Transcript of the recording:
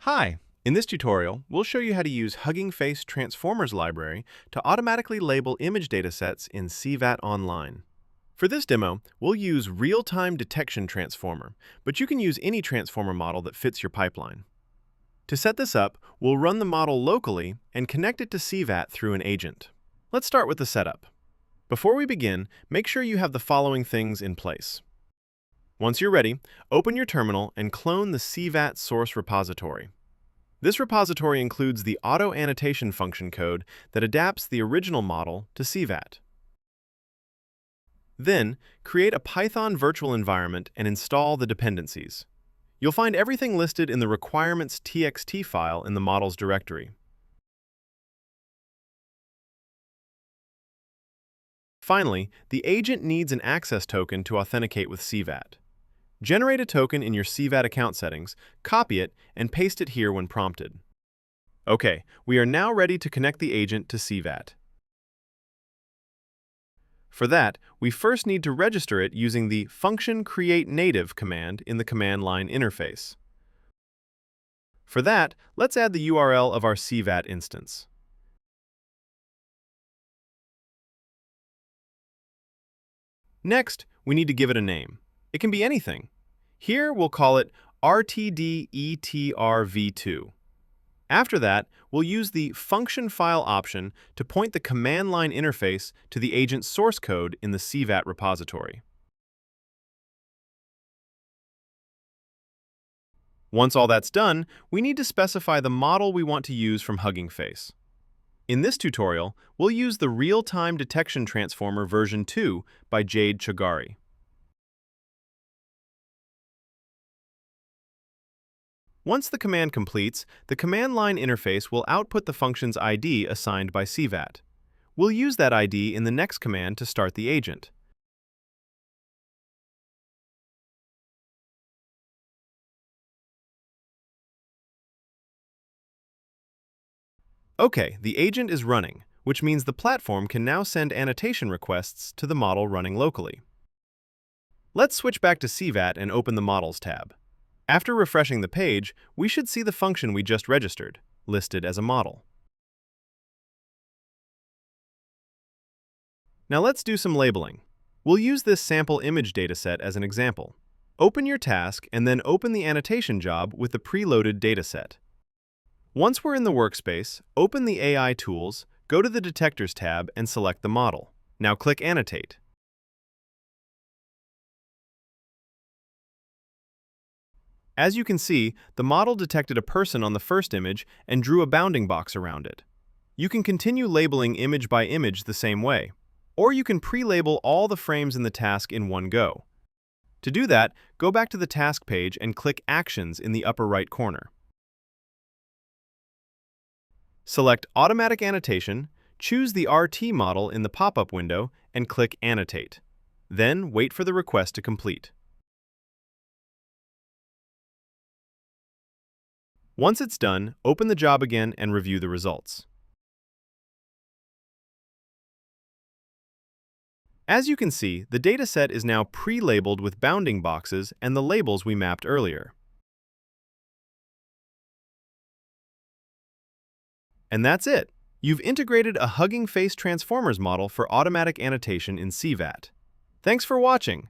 Hi! In this tutorial, we'll show you how to use Hugging Face Transformers library to automatically label image datasets in CVAT Online. For this demo, we'll use Real-Time Detection Transformer, but you can use any transformer model that fits your pipeline. To set this up, we'll run the model locally and connect it to CVAT through an agent. Let's start with the setup. Before we begin, make sure you have the following things in place. Once you're ready, open your terminal and clone the CVAT source repository. This repository includes the auto-annotation function code that adapts the original model to CVAT. Then, create a Python virtual environment and install the dependencies. You'll find everything listed in the requirements.txt file in the models directory. Finally, the agent needs an access token to authenticate with CVAT. Generate a token in your CVAT account settings, copy it, and paste it here when prompted. Okay, we are now ready to connect the agent to CVAT. For that, we first need to register it using the function createNative command in the command line interface. For that, let's add the URL of our CVAT instance. Next, we need to give it a name. It can be anything. Here, we'll call it RTDETRV2. After that, we'll use the function file option to point the command line interface to the agent's source code in the CVAT repository. Once all that's done, we need to specify the model we want to use from Hugging Face. In this tutorial, we'll use the Real-Time Detection Transformer version 2 by Jade Chagari. Once the command completes, the command line interface will output the function's ID assigned by CVAT. We'll use that ID in the next command to start the agent. Okay, the agent is running, which means the platform can now send annotation requests to the model running locally. Let's switch back to CVAT and open the Models tab. After refreshing the page, we should see the function we just registered, listed as a model. Now let's do some labeling. We'll use this sample image dataset as an example. Open your task and then open the annotation job with the preloaded dataset. Once we're in the workspace, open the AI tools, go to the Detectors tab and select the model. Now click Annotate. As you can see, the model detected a person on the first image and drew a bounding box around it. You can continue labeling image by image the same way, or you can pre-label all the frames in the task in one go. To do that, go back to the task page and click Actions in the upper right corner. Select Automatic Annotation, choose the RT model in the pop-up window, and click Annotate. Then wait for the request to complete. Once it's done, open the job again and review the results. As you can see, the dataset is now pre-labeled with bounding boxes and the labels we mapped earlier. And that's it! You've integrated a Hugging Face Transformers model for automatic annotation in CVAT. Thanks for watching!